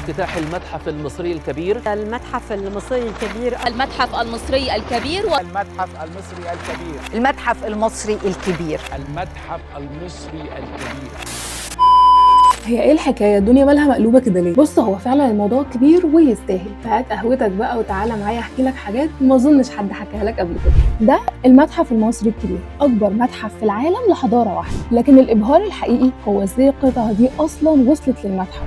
افتتاح المتحف المصري الكبير. المتحف المصري الكبير. المتحف المصري الكبير. المتحف المصري الكبير. المتحف المصري الكبير. المتحف المصري الكبير. هي ايه الحكايه؟ الدنيا مالها مقلوبه كده ليه؟ بص، هو فعلا الموضوع كبير ويستاهل، فهات قهوتك بقى وتعالى معايا احكي لك حاجات ما اظنش حد حكاها لك قبل كده. ده المتحف المصري الكبير، اكبر متحف في العالم لحضاره واحده، لكن الابهار الحقيقي هو ازاي القطعه دي اصلا وصلت للمتحف.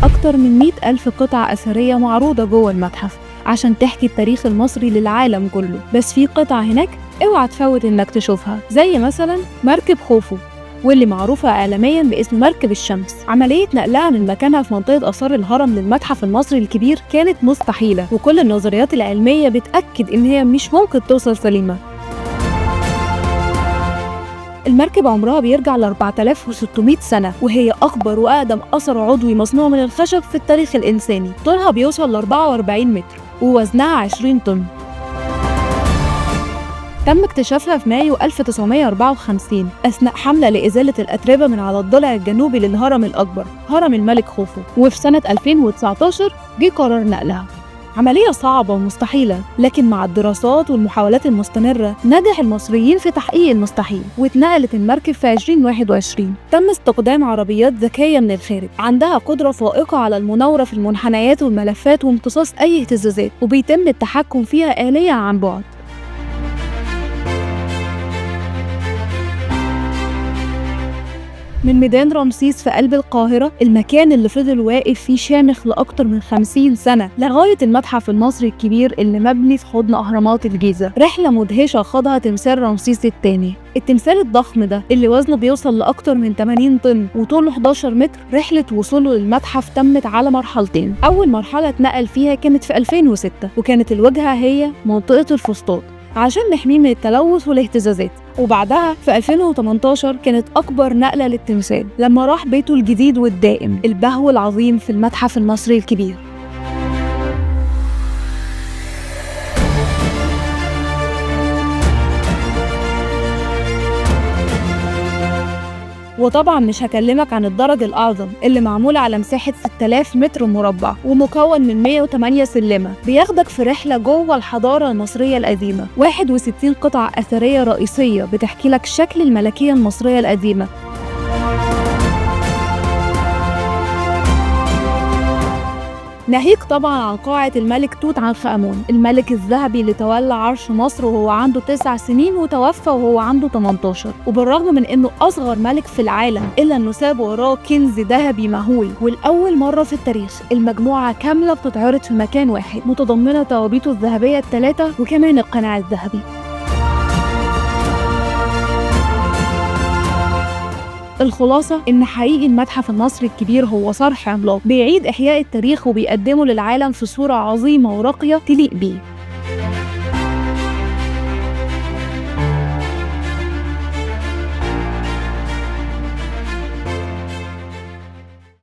أكتر من 100,000 قطعة أثرية معروضة جوه المتحف عشان تحكي التاريخ المصري للعالم كله، بس في قطعة هناك اوعى تفوت انك تشوفها، زي مثلا مركب خوفو، واللي معروفة عالميا باسم مركب الشمس. عملية نقلها من مكانها في منطقة آثار الهرم للمتحف المصري الكبير كانت مستحيلة، وكل النظريات العلمية بتأكد ان هي مش ممكن توصل سليمة. المركب عمرها بيرجع ل 4600 سنة، وهي أكبر وأقدم أثر عضوي مصنوع من الخشب في التاريخ الإنساني. طولها بيوصل ل 44 متر ووزنها 20 طن. تم اكتشافها في مايو 1954 أثناء حملة لإزالة الأتربة من على الضلع الجنوبي للهرم الأكبر، هرم الملك خوفو، وفي سنة 2019 جه قرار نقلها. عملية صعبة ومستحيلة، لكن مع الدراسات والمحاولات المستمرة نجح المصريين في تحقيق المستحيل، واتنقلت المركب في 2021. تم استخدام عربيات ذكية من الخارج عندها قدرة فائقة على المناورة في المنحنيات والملفات وامتصاص أي اهتزازات، وبيتم التحكم فيها آلية عن بعد. من ميدان رمسيس في قلب القاهرة، المكان اللي فضل واقف فيه شامخ لأكتر من 50 سنة، لغاية المتحف المصري الكبير اللي مبني في حضن أهرامات الجيزة. رحلة مدهشة خاضها تمثال رمسيس الثاني. التمثال الضخم ده اللي وزنه بيوصل لأكتر من 80 طن وطوله 11 متر، رحلة وصوله للمتحف تمت على مرحلتين. أول مرحلة اتنقل فيها كانت في 2006، وكانت الوجهة هي منطقة الفسطاط عشان نحميه من التلوث والاهتزازات. وبعدها في 2018 كانت أكبر نقلة للتمثال لما راح بيته الجديد والدائم، البهو العظيم في المتحف المصري الكبير. وطبعا مش هكلمك عن الدرج الأعظم اللي معمول على مساحة 6000 متر مربع ومكون من 108 سلمة، بياخدك في رحلة جوه الحضارة المصرية القديمة. 61 قطعة أثرية رئيسية بتحكي لك شكل الملكية المصرية القديمة. ناهيك طبعا عن قاعة الملك توت عنخ آمون، الملك الذهبي اللي تولى عرش مصر وهو عنده 9 سنين وتوفى وهو عنده 18. وبالرغم من انه اصغر ملك في العالم الا انه ساب وراه كنز ذهبي مهول، والاول مرة في التاريخ المجموعة كاملة بتتعرض في مكان واحد، متضمنة توابيته الذهبية الثلاثة وكمان القناع الذهبي. الخلاصة إن حقيقي المتحف المصري الكبير هو صرح عملاق بيعيد إحياء التاريخ وبيقدمه للعالم في صورة عظيمة وراقية تليق بيه.